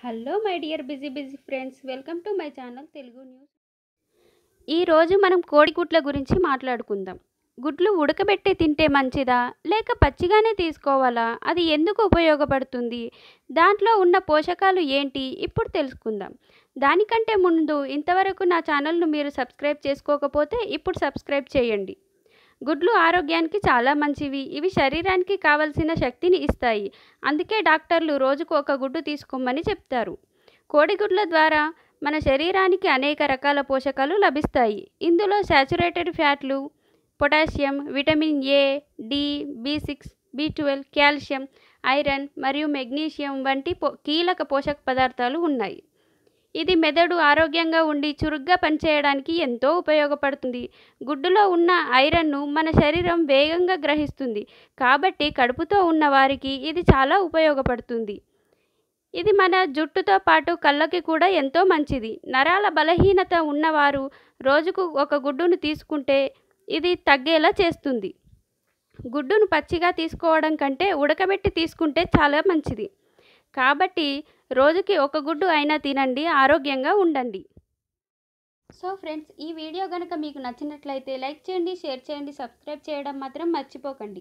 Hello my dear busy friends, welcome to my channel Telugu news. ఈరోజు మనం కోడిగుడ్ల గురించి మాట్లాడుకుందాం. గుడ్లు ఉడకబెట్టి తింటే మంచిదా లేక పచ్చిగానే తీసుకోవాలా, అది ఎందుకు ఉపయోగపడుతుంది, దాంట్లో ఉన్న పోషకాలు ఏంటి ఇప్పుడు తెలుసుకుందాం. దానికంటే ముందు ఇంతవరకు నా ఛానల్ను మీరు సబ్స్క్రైబ్ చేసుకోకపోతే ఇప్పుడు సబ్స్క్రైబ్ చేయండి. గుడ్లు ఆరోగ్యానికి చాలా మంచివి. ఇవి శరీరానికి కావలసిన శక్తిని ఇస్తాయి. అందుకే డాక్టర్లు రోజుకు ఒక గుడ్డు తీసుకోమని చెప్తారు. కోడిగుడ్ల ద్వారా మన శరీరానికి అనేక రకాల పోషకాలు లభిస్తాయి. ఇందులో saturated ఫ్యాట్లు, potassium, vitamin A, D, B6, B12, calcium, iron మరియు మెగ్నీషియం వంటి కీలక పోషక పదార్థాలు ఉన్నాయి. ఇది మెదడు ఆరోగ్యంగా ఉండి చురుగ్గా పనిచేయడానికి ఎంతో ఉపయోగపడుతుంది. గుడ్డులో ఉన్న ఐరన్ను మన శరీరం వేగంగా గ్రహిస్తుంది. కాబట్టి కడుపుతో ఉన్న వారికి ఇది చాలా ఉపయోగపడుతుంది. ఇది మన జుట్టుతో పాటు కళ్ళకి కూడా ఎంతో మంచిది. నరాల బలహీనత ఉన్నవారు రోజుకు ఒక గుడ్డును తీసుకుంటే ఇది తగ్గేలా చేస్తుంది. గుడ్డును పచ్చిగా తీసుకోవడం కంటే ఉడకబెట్టి తీసుకుంటే చాలా మంచిది. కాబట్టి రోజుకి ఒక గుడ్డు అయినా తినండి, ఆరోగ్యంగా ఉండండి. సో ఫ్రెండ్స్, ఈ వీడియో కనుక మీకు నచ్చినట్లయితే లైక్ చేయండి, షేర్ చేయండి, సబ్స్క్రైబ్ చేయడం మాత్రం మర్చిపోకండి.